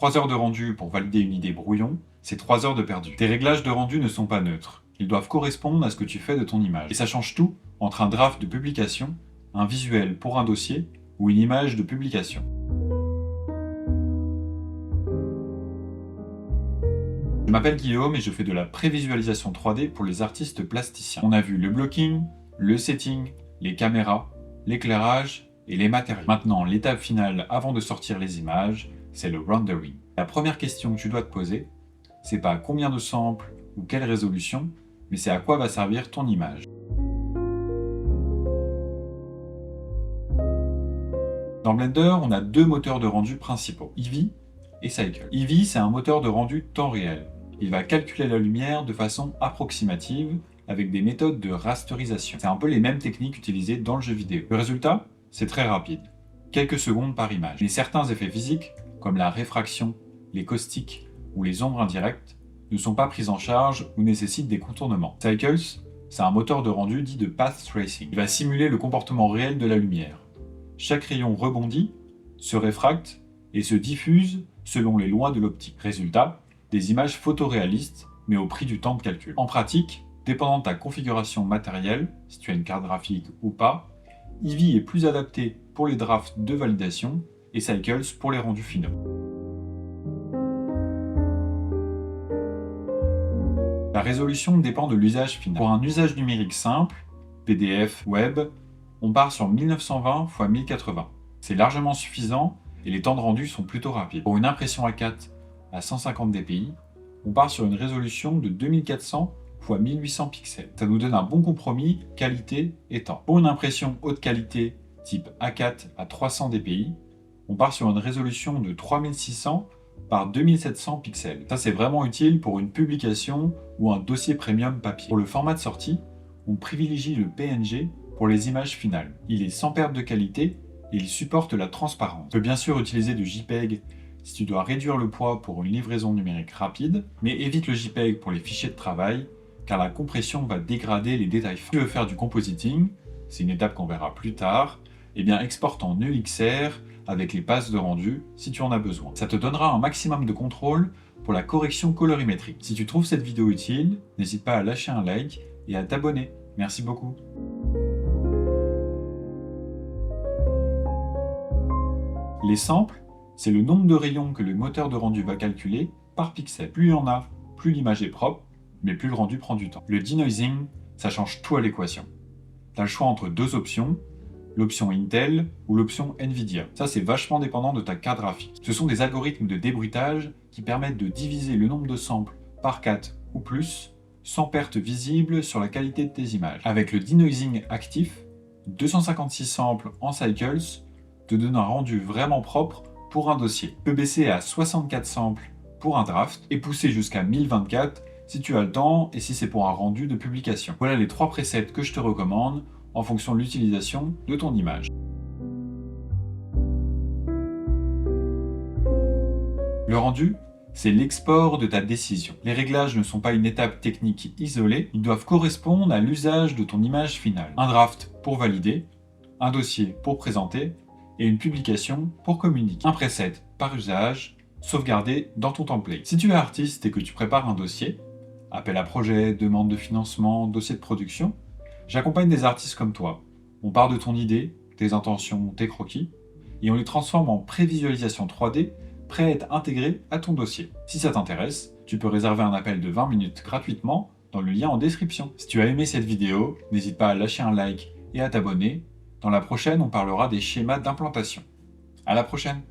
3 heures de rendu pour valider une idée brouillon, c'est 3 heures de perdu. Tes réglages de rendu ne sont pas neutres. Ils doivent correspondre à ce que tu fais de ton image. Et ça change tout entre un draft de publication, un visuel pour un dossier ou une image de publication. Je m'appelle Guillaume et je fais de la prévisualisation 3D pour les artistes plasticiens. On a vu le blocking, le setting, les caméras, l'éclairage et les matériaux. Maintenant, l'étape finale avant de sortir les images, c'est le rendering. La première question que tu dois te poser, c'est pas combien de samples ou quelle résolution, mais c'est à quoi va servir ton image. Dans Blender, on a deux moteurs de rendu principaux, Eevee et Cycle. Eevee, c'est un moteur de rendu temps réel. Il va calculer la lumière de façon approximative avec des méthodes de rasterisation. C'est un peu les mêmes techniques utilisées dans le jeu vidéo. Le résultat, c'est très rapide, quelques secondes par image. Mais certains effets physiques, comme la réfraction, les caustiques ou les ombres indirectes, ne sont pas pris en charge ou nécessitent des contournements. Cycles, c'est un moteur de rendu dit de path tracing. Il va simuler le comportement réel de la lumière. Chaque rayon rebondit, se réfracte et se diffuse selon les lois de l'optique. Résultat, des images photoréalistes, mais au prix du temps de calcul. En pratique, dépendant de ta configuration matérielle, si tu as une carte graphique ou pas, Eevee est plus adapté pour les drafts de validation et Cycles pour les rendus finaux. La résolution dépend de l'usage final. Pour un usage numérique simple, PDF, web, on part sur 1920 x 1080. C'est largement suffisant et les temps de rendu sont plutôt rapides. Pour une impression A4 à 150 dpi, on part sur une résolution de 2400 x 1800 pixels. Ça nous donne un bon compromis qualité et temps. Pour une impression haute qualité type A4 à 300 dpi, on part sur une résolution de 3600 par 2700 pixels. Ça, c'est vraiment utile pour une publication ou un dossier premium papier. Pour le format de sortie, on privilégie le PNG pour les images finales. Il est sans perte de qualité et il supporte la transparence. Tu peux bien sûr utiliser du JPEG si tu dois réduire le poids pour une livraison numérique rapide, mais évite le JPEG pour les fichiers de travail, car la compression va dégrader les détails fins. Si tu veux faire du compositing, c'est une étape qu'on verra plus tard, et bien exporte en EXR avec les passes de rendu si tu en as besoin. Ça te donnera un maximum de contrôle pour la correction colorimétrique. Si tu trouves cette vidéo utile, n'hésite pas à lâcher un like et à t'abonner. Merci beaucoup. Les samples, c'est le nombre de rayons que le moteur de rendu va calculer par pixel. Plus il y en a, plus l'image est propre, mais plus le rendu prend du temps. Le denoising, ça change tout à l'équation. Tu as le choix entre deux options, l'option Intel ou l'option Nvidia. Ça, c'est vachement dépendant de ta carte graphique. Ce sont des algorithmes de débruitage qui permettent de diviser le nombre de samples par 4 ou plus, sans perte visible sur la qualité de tes images. Avec le denoising actif, 256 samples en cycles te donne un rendu vraiment propre pour un dossier. Tu peux baisser à 64 samples pour un draft et pousser jusqu'à 1024 si tu as le temps et si c'est pour un rendu de publication. Voilà les 3 presets que je te recommande en fonction de l'utilisation de ton image. Le rendu, c'est l'export de ta décision. Les réglages ne sont pas une étape technique isolée, ils doivent correspondre à l'usage de ton image finale. Un draft pour valider, un dossier pour présenter et une publication pour communiquer. Un preset par usage, sauvegardé dans ton template. Si tu es artiste et que tu prépares un dossier, appel à projet, demande de financement, dossier de production, j'accompagne des artistes comme toi. On part de ton idée, tes intentions, tes croquis, et on les transforme en prévisualisation 3D prêt à être intégré à ton dossier. Si ça t'intéresse, tu peux réserver un appel de 20 minutes gratuitement dans le lien en description. Si tu as aimé cette vidéo, n'hésite pas à lâcher un like et à t'abonner. Dans la prochaine, on parlera des schémas d'implantation. À la prochaine!